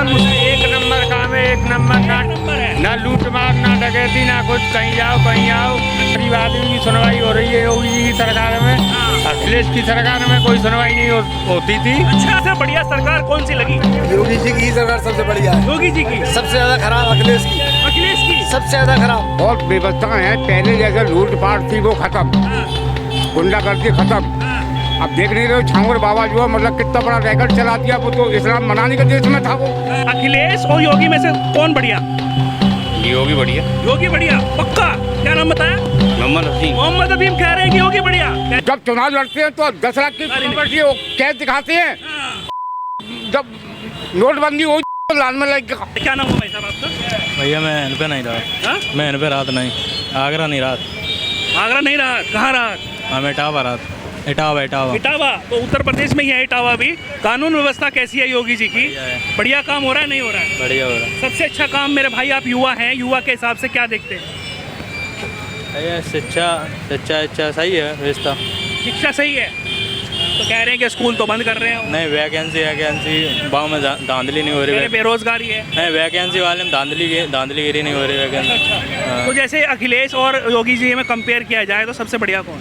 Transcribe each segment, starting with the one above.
प्रशासन एक नंबर काम है, एक नंबर ना लूट मार ना डकैती ना कुछ, कहीं जाओ कहीं आओ। गरीब आदमी की सुनवाई हो रही है योगी जी की सरकार में। अखिलेश की सरकार में कोई सुनवाई नहीं होती थी। अच्छा से बढ़िया सरकार कौन सी लगी? योगी जी की सरकार सबसे बढ़िया है। योगी जी की सबसे ज्यादा खराब अखिलेश की। अखिलेश की सबसे ज्यादा खराब। बहुत व्यवस्था है, पहले जैसे लूट पाट थी वो खत्म, गुंडागर्दी खत्म। अब देख नहीं रहे हो छांगुर बाबा जो है मतलब कितना बड़ा रैकेट चला दिया, वो तो इस्लाम मनाने के देश में था वो। अखिलेश और योगी में से कौन बढ़िया? योगी बढ़िया। योगी बढ़िया पक्का? क्या नाम बताया? मोहम्मद अफीम कह रहे हैं कि योगी बढ़िया। जब चुनाव लड़ते हैं तो 10 लाख की प्रॉपर्टी वो कैश दिखाते हैं, जब नोटबंदी हुई तो लाल में लग गया। क्या नाम है भाई साहब आपका? भैया मैं इन पे नहीं रहा। मैं इन पे रात नहीं, आगरा नहीं रात। आगरा नहीं रहा, कहाँ रहा? हम इटावा रात। इटावा इटावा तो उत्तर प्रदेश में ही है। इटावा भी कानून व्यवस्था कैसी है योगी जी की? बढ़िया काम हो रहा है नहीं हो रहा है? बढ़िया हो रहा है। सबसे अच्छा काम मेरे भाई, आप युवा हैं, युवा के हिसाब से क्या देखते हैं? भैया शिक्षा सही है, व्यवस्था शिक्षा सही है तो कह रहे हैं कि स्कूल तो बंद कर रहे हैं। नहीं, वैकेंसी गाँव में धांधली नहीं हो रही। बेरोजगारी है। नहीं, वैकेंसी वाले में धांधलीगिरी नहीं हो रही वैकेंसी। तो जैसे अखिलेश और योगी जी में कंपेयर किया जाए तो सबसे बढ़िया कौन?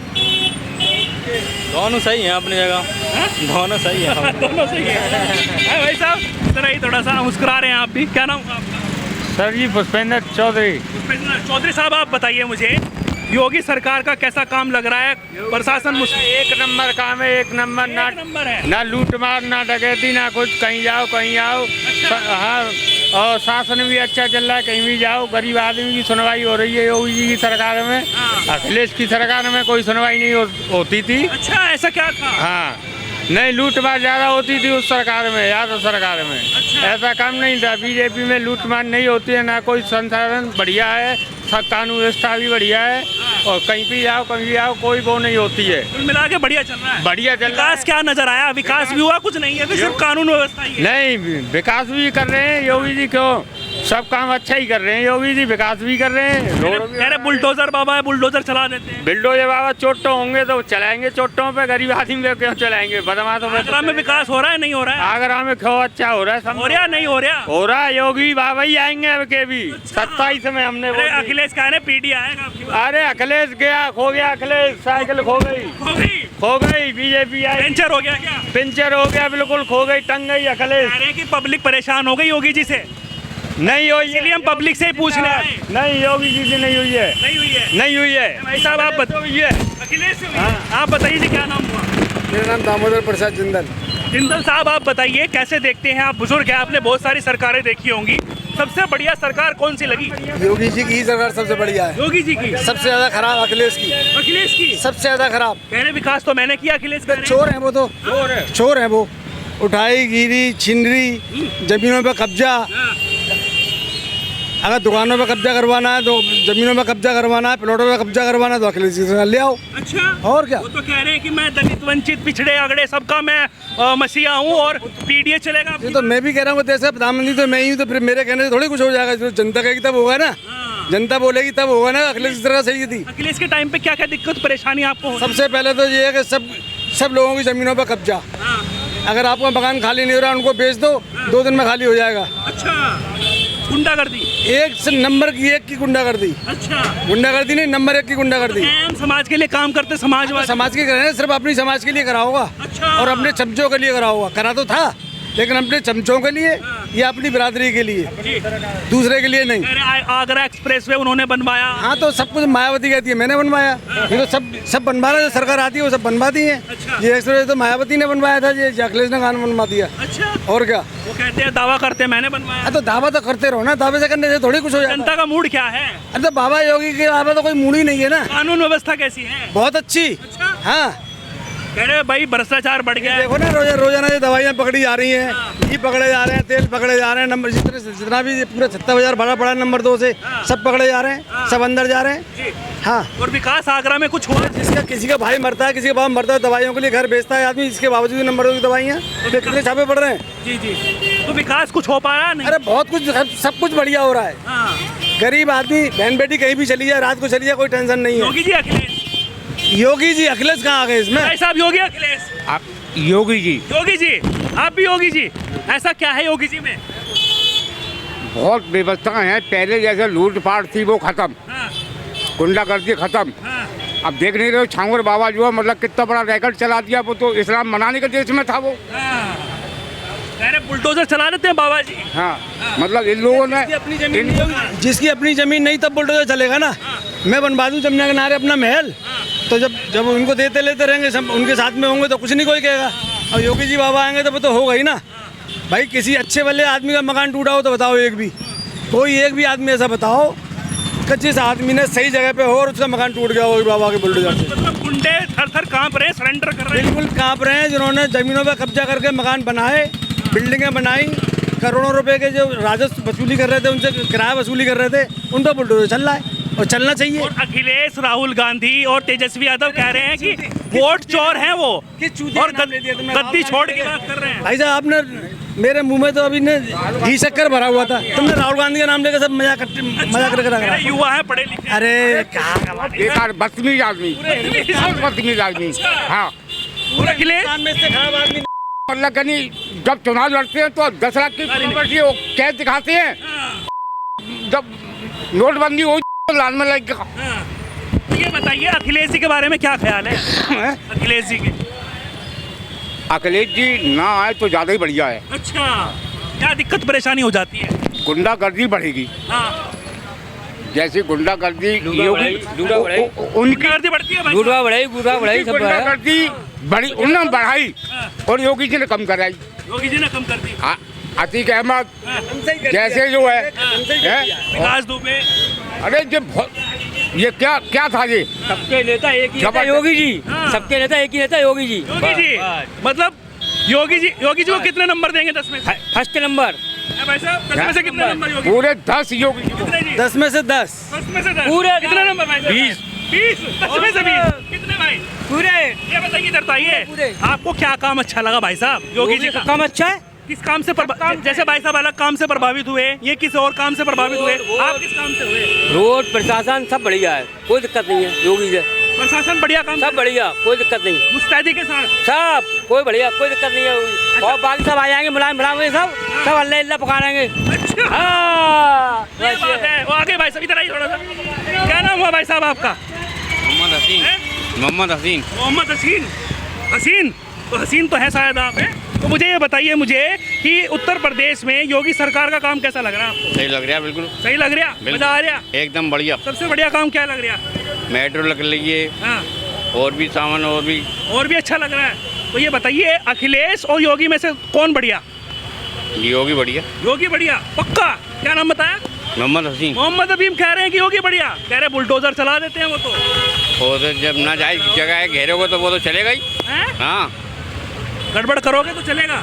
दोनों सही हैं अपनी जगह। दोनों सही हैं। दोनों सही है। भाई साहब इतना ही थोड़ा सा मुस्कुरा रहे हैं आप भी। क्या नाम आपका? सर जी पुष्पेंद्र चौधरी। चौधरी साहब आप बताइए मुझे, योगी सरकार का कैसा काम लग रहा है? प्रशासन एक नंबर काम है, एक नंबर है। ना लूट मार ना डकैती ना कुछ, कहीं जाओ कहीं आओ। हाँ, और शासन भी अच्छा चल रहा है, कहीं भी जाओ। गरीब आदमी की सुनवाई हो रही है योगी जी की सरकार में। अखिलेश की सरकार में कोई सुनवाई नहीं होती थी। अच्छा, ऐसा क्या था? हाँ, नहीं लूट मार ज़्यादा होती थी उस सरकार में, यादव सरकार में। अच्छा। ऐसा काम नहीं था। बीजेपी में लूट मार नहीं होती है, ना कोई संसाधन बढ़िया है, सब कानून व्यवस्था भी बढ़िया है, और कहीं भी जाओ कहीं भी आओ कोई वो नहीं होती है। कुल मिला के बढ़िया चल रहा है। बढ़िया चल रहा है। विकास क्या नजर आया? विकास भी हुआ कुछ नहीं है, फिर सिर्फ कानून व्यवस्था ही है। नहीं, विकास भी कर रहे हैं योगी जी, क्यों सब काम अच्छा ही कर रहे हैं योगी जी, विकास भी कर रहे हैं। कह रहे बुलडोजर बाबा है, बुलडोजर चला देते हैं। बिल्डोजर बाबा चोटों होंगे तो चलाएंगे, चोटों पे गरीब आदमी पे क्यों चलाएंगे? बदमाशों पे। आगरा में विकास हो रहा है नहीं हो रहा है? आगरा में क्यों अच्छा हो रहा है? हो रहा नहीं हो रहा? हो रहा है, योगी बाबा ही आएंगे अब के भी। 27 में हमने अरे अखिलेश कह रहे पीडी आएगा आपकी बात। अरे अखिलेश गया, खो गया अखिलेश, साइकिल खो गई बीजेपी आई। पेंचर हो गया क्या? पिंचर हो गया, बिल्कुल खो गई, टंग गई अखिलेश। कह रहे हैं कि पब्लिक परेशान हो गई योगी जी से। नहीं हुई, इसलिए हम पब्लिक से ही पूछ रहे हैं। नहीं, योगी जी से नहीं हुई है। नहीं हुई है? नहीं हुई है भाई साहब आप बताइए। अखिलेश से हुई है? आप बताइए जी, क्या नाम हुआ? मेरा नाम दामोदर प्रसाद जिंदल। जिंदल साहब आप बताइए, कैसे देखते हैं आप? बुजुर्ग हैं, आपने बहुत सारी सरकारें देखी होंगी, सबसे बढ़िया सरकार कौन सी लगी? योगी जी की सरकार सबसे बढ़िया है। योगी जी की? सबसे ज्यादा खराब अखिलेश की। अखिलेश की सबसे ज्यादा खराब। कह रहे विकास तो मैंने किया, अखिलेश कह रहे हैं। चोर है वो, तो चोर है वो। उठाई गिरी छिनरी, जमीनों पे कब्जा। अगर दुकानों पे कब्जा करवाना है तो जमीनों पे कब्जा करवाना है, प्लॉटों पे कब्जा करवाना है तो अखिलेश जी से ले आओ। अच्छा, और क्या? वो तो कह रहे हैं कि मैं दलित वंचित पिछड़े अगड़े सबका मैं मसीहा हूँ और पीडीए चलेगा। ये तो मैं भी कह रहा हूँ, जैसे प्रधानमंत्री तो मैं ही हूँ, तो फिर मेरे कहने से थोड़ी कुछ हो जाएगा। जो जनता कहेगी तब होगा ना, जनता बोलेगी तब होगा ना। अखिलेश की तरह सही थी। अखिलेश के टाइम पे क्या क्या दिक्कत परेशानी आपको हो? सबसे पहले तो ये है कि सब लोगों की जमीनों पर कब्जा। अगर आपका मकान खाली नहीं हो रहा, उनको बेच दो, 2 दिन में खाली हो जाएगा। अच्छा, गुंडागर्दी एक से नंबर की एक की गुंडागर्दी। अच्छा, गुंडागर्दी नहीं, नंबर 1 की गुंडागर्दी। हम समाज के लिए काम करते, समाजवादी समाज के करे, सिर्फ अपनी समाज के लिए करा होगा। अच्छा। और अपने चमचों के लिए करा होगा। करा तो था, लेकिन अपने चमचों के लिए या अपनी बिरादरी के लिए, दूसरे के लिए नहीं। आगरा एक्सप्रेसवे उन्होंने बनवाया। हाँ, तो सब कुछ मायावती कहती है मैंने बनवाया। ये तो सब बनवा रहा है, जो सरकार आती है वो सब बनवाती है। अच्छा। ये एक्सप्रेस तो मायावती ने बनवाया था, ये अखिलेश ने कानून बनवा दिया। अच्छा, और क्या? वो कहते हैं दावा करते हैं मैंने बनवाया। हाँ, तो दावा तो करते रहो ना, दावे से करने से थोड़ी कुछ हो जाता। जनता का मूड क्या है? अरे तो बाबा योगी के अलावा तो कोई मूड ही नहीं है ना। कानून व्यवस्था कैसी है? बहुत अच्छी। अच्छा। हाँ, कह रहे भाई भ्रष्टाचार बढ़ गया है। देखो ना, रोजाना ये दवाइयाँ पकड़ी जा रही हैं, घी पकड़े जा रहे हैं, तेल पकड़े जा रहे हैं, नंबर जितना भी पूरे 70,000 बड़ा नंबर 2 से सब पकड़े जा रहे हैं, सब अंदर जा रहे हैं। हाँ, और विकास आगरा में कुछ हुआ? जिसका किसी का भाई मरता है, किसी का बाप मरता है, दवाइयों के लिए घर बेचता है आदमी, इसके बावजूद भी नंबर 2 की दवाइयाँ कितने छापे पड़ रहे हैं। जी जी, तो विकास कुछ हो पा रहा है नहीं? अरे बहुत कुछ, सब कुछ बढ़िया हो रहा है। हाँ। गरीब आदमी बहन बेटी कहीं भी चली जाए, रात को चली जाए, कोई टेंशन नहीं है। योगी जी अखिलेश? योगी जी अखिलेश कहाँ आ गए इसमें? भाई साहब योगी अखिलेश? योगी जी। योगी जी, आप भी योगी जी? ऐसा क्या है योगी जी में? बहुत व्यवस्था है। पहले जैसे लूटपाट थी वो खत्म, हाँ, गुंडागर्दी खत्म। हाँ, अब देख नहीं रहे हो छांगुर बाबा जो है मतलब कितना बड़ा रैकेट चला दिया। वो तो इस्लाम मनाने के देश में था वो। हाँ। कह रहे बुलडोजर चला देते हैं बाबा जी। हाँ, मतलब इन लोगों ने अपनी जमीन जिसकी अपनी जमीन नहीं तब बुलडोजर चलेगा ना। मैं बनवा दूं जमुना किनारे अपना महल, तो जब उनको देते लेते रहेंगे सब उनके साथ में होंगे तो कुछ नहीं कोई कहेगा। और योगी जी बाबा आएंगे तो वो तो होगा ही ना। भाई किसी अच्छे वाले आदमी का मकान टूटा हो तो बताओ, एक भी कोई एक भी आदमी ऐसा बताओ कि जिस आदमी ने सही जगह पे हो और उसका मकान टूट गया हो बाबा के बुलडोजर से। मतलब गुंडे थर थर कांप रहे हैं, सरेंडर कर रहे हैं। बिल्कुल कांप रहे हैं। जिन्होंने जमीनों पर कब्जा करके मकान बनाए, बिल्डिंगें बनाई, करोड़ों रुपए के जो राजस्व वसूली कर रहे थे, उनसे किराया वसूली कर रहे थे, उन पर बुलडोजर चल रहा है और चलना चाहिए। और अखिलेश, राहुल गांधी और तेजस्वी यादव कह रहे हैं कि वोट चोर हैं वो, और गद्दी छोड़ के बात कर रहे हैं। भाई साहब आपने मेरे मुंह में तो अभी ने घी शक्कर भरा हुआ था। तुमने राहुल गांधी का नाम लेकर सब मजाक करके रख रहा। युवा है, पढ़े लिखे। अरे क्या बेकार बदतमीज आदमी, बदतमीज आदमी। हाँ, और अखिलेश मतलब कहीं जब चुनाव लड़ते हैं तो 10 लाख की प्रॉपर्टी वो कैश दिखाते हैं, जब नोटबंदी हो तो लाल में लग गया। तो ये बताइए अखिलेश जी के बारे में क्या ख्याल है? अखिलेश जी के, अखिलेश जी ना आए तो ज़्यादा ही बढ़िया है। अच्छा, क्या दिक्कत परेशानी हो जाती है? गुंडागर्दी बढ़ेगी। हाँ, जैसी गुंडागर्दी उनकी गुंडागर्दी बढ़ती है भाई साहब। गुंडागर्दी बड़ी उन्होंने बढ़ाई और योगी जी ने कम कराई। योगी जी ने कम कर दी। अतीक अहमद जैसे जो है विकास दुबे। अरे ये क्या था ये? सबके नेता एक ही नेता योगी जी। सबके नेता एक ही नेता योगी जी। योगी जी मतलब योगी जी को कितने नंबर देंगे 10 में से? First number. भाई साहब 10 में से कितने नंबर योगी? पूरे 10 योगी जी। कितने जी? 10 में से 10। 10 में से 10 पूरे कितने नंबर भाई? 20। 10 में से 20 कितने भाई? पूरे। ये बताइए इधर तो आइए, आपको क्या काम अच्छा लगा भाई साहब योगी जी का? काम अच्छा है। किस काम से जैसे भाई साहब अलग काम से प्रभावित हुए, ये किसी और काम से प्रभावित हुए, आप किस काम से हुए? रोड प्रशासन सब बढ़िया है, कोई दिक्कत नहीं है योगी जी। प्रशासन बढ़िया काम, सब बढ़िया, कोई दिक्कत नहीं। मुस्तैदी के साथ सब कोई बढ़िया, कोई दिक्कत नहीं है। और बाकी सब आ जाएंगे, मुलायम सब अल्लाह अल्लाह पकाएंगे। अच्छा, हाँ ये बात है। वो आगे भाई साहब इधर आइए थोड़ा सा। क्या नाम हुआ भाई साहब आपका? मोहम्मद हसीन। मोहम्मद हसीन। मोहम्मद हसीन। हसीन तो हसीन तो है शायद आप हैं। तो मुझे ये बताइए कि उत्तर प्रदेश में योगी सरकार का काम कैसा लग रहा है आपको? सही लग रहा है, बिल्कुल सही लग रहा, मजा आ रहा? एकदम बढ़िया। सबसे बढ़िया काम क्या लग रहा? मेट्रो लग रही है। हाँ, और भी सामान और भी अच्छा लग रहा है। तो ये बताइए अखिलेश और योगी में से कौन बढ़िया? योगी बढ़िया। योगी बढ़िया पक्का? क्या नाम बताया? मोहम्मद हसीन। मोहम्मद अबीम कह रहे हैं कि योगी बढ़िया, कह रहे बुलडोजर चला देते हैं वो तो। जब ना जाए जगह है घेरोगे तो वो तो चलेगा ही। हाँ, गड़बड़ करोगे तो चलेगा।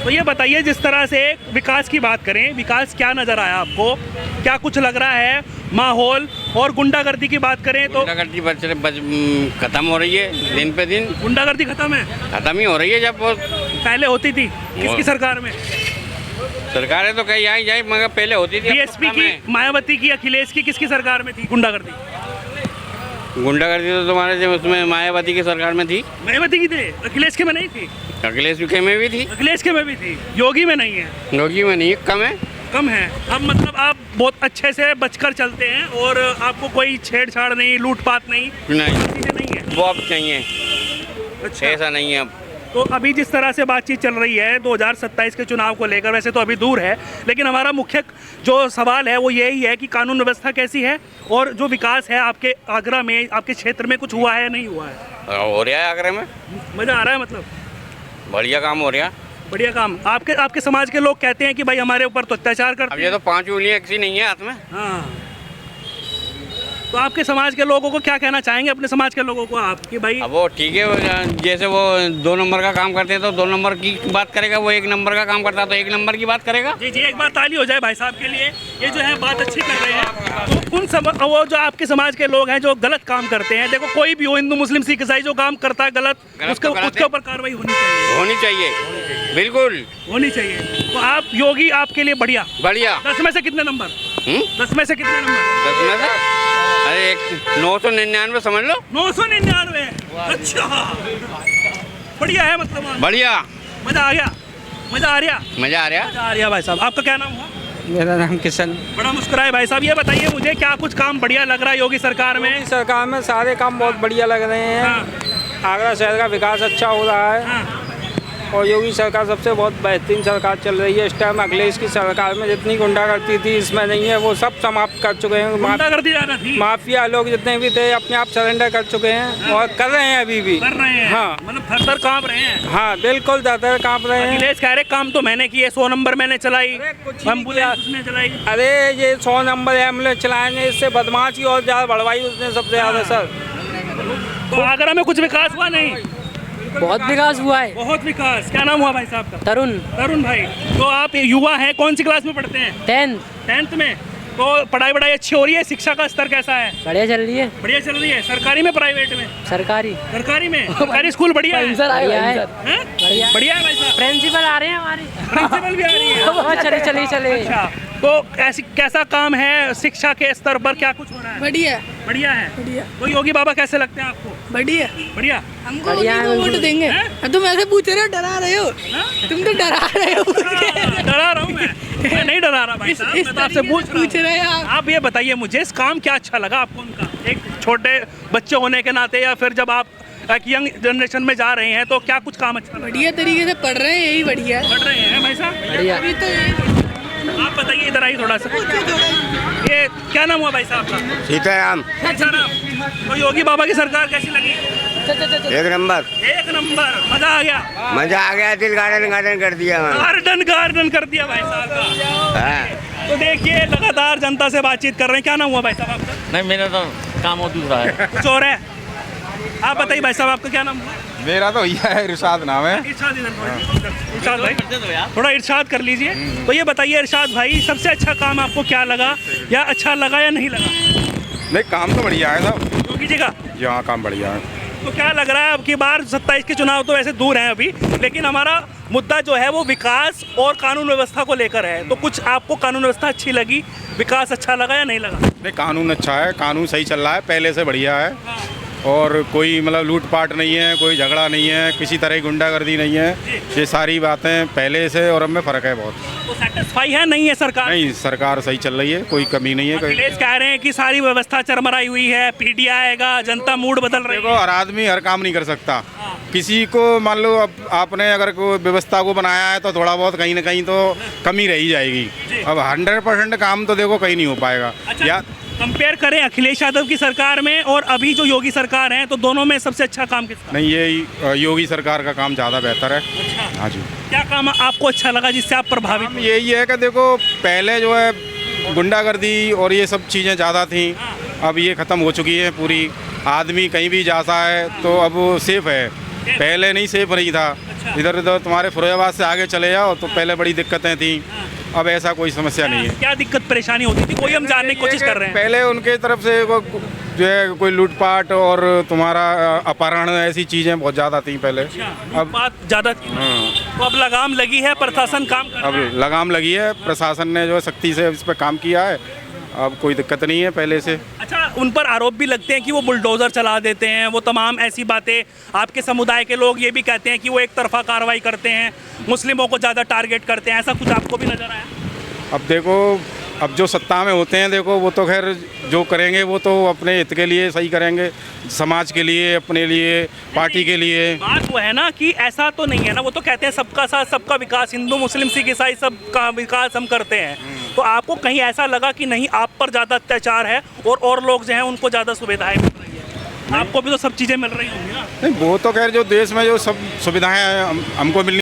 तो ये बताइए जिस तरह से विकास की बात करें, विकास क्या नज़र आया आपको? क्या कुछ लग रहा है माहौल? और गुंडागर्दी की बात करें तो गुंडागर्दी खत्म हो रही है दिन पे दिन। गुंडागर्दी खत्म है? खत्म ही हो रही है। जब वो पहले होती थी किसकी सरकार में? सरकारें तो कहीं आई जाए मगर पहले होती थी। बीएसपी की, मायावती की, अखिलेश की, किसकी सरकार में थी गुंडागर्दी? गुंडागर्दी तो तुम्हारे जो उसमें मायावती की सरकार में थी। मायावती की थी, अखिलेश के में नहीं थी। अखिलेश के में भी थी, अखिलेश के में भी थी, योगी में नहीं है। योगी में नहीं, कम है। कम है। अब मतलब आप बहुत अच्छे से बचकर चलते हैं और आपको कोई छेड़छाड़ नहीं, लूटपाट नहीं, चीजें नहीं है। वो अब चाहिए। अच्छा, ऐसा नहीं है अब। तो अभी जिस तरह से बातचीत चल रही है 2027 के चुनाव को लेकर, वैसे तो अभी दूर है, लेकिन हमारा मुख्य जो सवाल है वो यही है कि कानून व्यवस्था कैसी है और जो विकास है आपके आगरा में, आपके क्षेत्र में कुछ हुआ है या नहीं हुआ है? हो रहा है आगरा में, मज़ा आ रहा है, मतलब बढ़िया काम हो रहा। बढ़िया काम। आपके समाज के लोग कहते हैं कि भाई हमारे ऊपर तो अत्याचार करते अब हैं। ये तो 5 उंगलियां किसी नहीं है हाथ में। हाँ, तो आपके समाज के लोगों को क्या कहना चाहेंगे, अपने समाज के लोगों को आप कि भाई? अब वो ठीक है, जैसे वो 2 नंबर का काम करते हैं तो 2 नंबर की बात करेगा, वो 1 नंबर का काम करता है तो 1 नंबर की बात करेगा। जी, एक बार ताली हो जाए भाई साहब के लिए, ये जो है बात अच्छी कर रहे हैं। तो वो जो आपके समाज के लोग हैं जो गलत काम करते हैं, देखो कोई भी हो, हिंदू मुस्लिम सिख ईसाई, जो काम करता है गलत उसके ऊपर कार्रवाई होनी चाहिए, बिल्कुल होनी चाहिए। तो आप योगी आपके लिए बढ़िया? 10 में से कितने नंबर? 10 में से कितने नंबर? 10 में से अरे 999 समझ लो। 999। अच्छा, बढ़िया है, मतलब बढ़िया, मजा आ गया। मजा आ रहा? मजा आ रहा। मजा आ रहा भाई साहब। आपका क्या नाम हुआ? मेरा नाम किशन। बड़ा मुस्कुराए भाई साहब। ये बताइए मुझे, क्या कुछ काम बढ़िया लग रहा है योगी सरकार में? सरकार में सारे काम बहुत बढ़िया लग रहे हैं। हाँ। आगरा शहर का विकास अच्छा हो रहा है। हाँ। और योगी सरकार सबसे बहुत बेहतरीन सरकार चल रही है इस टाइम। अखिलेश की सरकार में जितनी गुंडागर्दी थी इसमें नहीं है, वो सब समाप्त कर चुके हैं। गुंडागर्दी ज्यादा थी। माफिया लोग जितने भी थे अपने आप सरेंडर कर चुके हैं और कर रहे हैं अभी भी। कर रहे हैं। हाँ। मतलब थर-थर कांप रहे हैं। हाँ बिल्कुल ज़्यादा काँप रहे हैं। अखिलेश कह रहे काम तो मैंने किए, 100 नंबर मैंने चलाई, कुछ नहीं एम्बुलेंस उसने चलाई। अरे ये 100 नंबर एम्बुलेंस चलाएंगे, इससे बदमाश की और ज़्यादा बढ़वाई उसने सबसे ज़्यादा सर। तो आगरा में कुछ विकास हुआ नहीं? बहुत विकास हुआ है। बहुत विकास। क्या नाम हुआ भाई साहब का? तरुण। तरुण भाई। तो आप युवा हैं, कौन सी क्लास में पढ़ते हैं? 10th में। तो पढ़ाई अच्छी हो रही है? शिक्षा का स्तर कैसा है? बढ़िया चल रही है। बढ़िया चल रही है। सरकारी में, प्राइवेट में? सरकारी। सरकारी में। सरकारी स्कूल बढ़िया है? बढ़िया है। हैं? बढ़िया है भाई साहब। प्रिंसिपल आ रहे हैं हमारे। प्रिंसिपल भी आ रही है। चले। अच्छा, तो ऐसी कैसा काम है शिक्षा के स्तर पर, क्या कुछ हो रहा है? बढ़िया बढ़िया है। बढ़िया। तो योगी बाबा कैसे लगते हैं आपको? बढ़िया। बढ़िया। हमको बढ़िया उन्हीं को वोट देंगे। तुम ऐसे पूछ रहे हो, डरा रहे हो। तुम तो डरा रहे हो। डरा रहा हूँ मैं नहीं डरा रहा भाई साहब, मैं तो आपसे पूछ रहे हैं आप ये बताइए मुझे, इस काम क्या अच्छा लगा आपको उनका, एक छोटे बच्चे होने के नाते, या फिर जब आप एक यंग जनरेशन में जा रहे हैं तो क्या कुछ काम अच्छा लगा? बढ़िया तरीके से पढ़ रहे हैं, यही बढ़िया है। पढ़ रहे हैं भाई साहब? बढ़िया। अभी तो आप बताइए, इधर आइए थोड़ा सा। ये क्या नाम हुआ भाई साहब का? सीताराम। अच्छा नाम। तो योगी बाबा की सरकार कैसी लगी? एक नंबर। एक नंबर। मजा आ गया? मजा आ गया, दिल गार्डन कर दिया। गार्डन कर दिया भाई साहब का। हाँ। तो देखिए, लगातार जनता से बातचीत कर रहे हैं। क्या नाम हुआ भाई साहब आपका? नहीं, मेरा तो काम और दूसरा है। कुछ और है? आप बताइए भाई साहब, आपका क्या नाम हुआ? मेरा तो यह है, इरशाद नाम है। इरशाद भाई, थोड़ा इरशाद कर लीजिए। तो ये बताइए इरशाद भाई, सबसे अच्छा काम आपको क्या लगा, या अच्छा लगा या नहीं लगा? नहीं, काम तो बढ़िया है साहब। योगी जी का? यहाँ काम बढ़िया है। तो क्या लग रहा है, अब की बार 27 के चुनाव तो वैसे दूर हैं अभी, लेकिन हमारा मुद्दा जो है वो विकास और कानून व्यवस्था को लेकर है। तो कुछ आपको कानून व्यवस्था अच्छी लगी, विकास अच्छा लगा या नहीं लगा? नहीं, कानून अच्छा है, कानून सही चल रहा है, पहले से बढ़िया है। और कोई मतलब लूटपाट नहीं है, कोई झगड़ा नहीं है, किसी तरह की गुंडागर्दी नहीं है। ये सारी बातें पहले से और अब में फ़र्क है बहुत। तो सेटिस्फाई है नहीं है सरकार? नहीं, सरकार सही चल रही है, कोई कमी नहीं है। अखिलेश कह रहे हैं कि सारी व्यवस्था चरमराई हुई है, पीडीआई आएगा, जनता मूड बदल रही है। देखो, हर आदमी हर काम नहीं कर सकता। किसी को मान लो, अब आपने अगर कोई व्यवस्था को बनाया है तो थोड़ा बहुत कहीं ना कहीं तो कमी रही जाएगी। अब 100% काम तो देखो कहीं नहीं हो पाएगा। अच्छा, या कंपेयर करें अखिलेश यादव की सरकार में और अभी जो योगी सरकार है, तो दोनों में सबसे अच्छा काम किसका? नहीं, ये योगी सरकार का काम ज़्यादा बेहतर है। अच्छा। हाँ जी। क्या काम आपको अच्छा लगा जिससे आप प्रभावित? काम यही है कि देखो, पहले जो है गुंडागर्दी और ये सब चीज़ें ज़्यादा थी, अब ये ख़त्म हो चुकी है पूरी। आदमी कहीं भी जाता है तो अब वो सेफ़ है, पहले नहीं सेफ नहीं था। इधर उधर तुम्हारे फिरोजाबाद से आगे चले जाओ तो पहले बड़ी दिक्कतें थी, अब ऐसा कोई समस्या नहीं है। क्या दिक्कत परेशानी होती थी, कोई हम जानने की कोशिश कर रहे हैं। पहले उनके तरफ से जो है कोई लूटपाट और तुम्हारा अपहरण, ऐसी चीज़ें बहुत ज़्यादा थी पहले। अब बात ज़्यादा थी। तो अब लगाम लगी है, प्रशासन काम कर रहा है। अब लगाम लगी है, प्रशासन ने जो सख्ती से इस पर काम किया है, अब कोई दिक्कत नहीं है पहले से। अच्छा, उन पर आरोप भी लगते हैं कि वो बुलडोज़र चला देते हैं, वो तमाम ऐसी बातें। आपके समुदाय के लोग ये भी कहते हैं कि वो एक तरफा कार्रवाई करते हैं, मुस्लिमों को ज़्यादा टारगेट करते हैं। ऐसा कुछ आपको भी नज़र आया? अब देखो, अब जो सत्ता में होते हैं, देखो वो तो खैर जो करेंगे वो तो अपने हित के लिए सही करेंगे, समाज के लिए, अपने लिए, पार्टी के लिए। बात वो है ना कि ऐसा तो नहीं है ना, वो तो कहते हैं सबका साथ सबका विकास, हिंदू मुस्लिम सिख ईसाई सबका विकास हम करते हैं। तो आपको कहीं ऐसा लगा कि नहीं, आप पर ज़्यादा अत्याचार है और लोग जो हैं उनको ज़्यादा सुविधाएं मिल रही है? आपको भी तो सब चीज़ें मिल रही होंगी ना? नहीं, वो तो खैर जो देश में जो सब सुविधाएं हमको मिलनी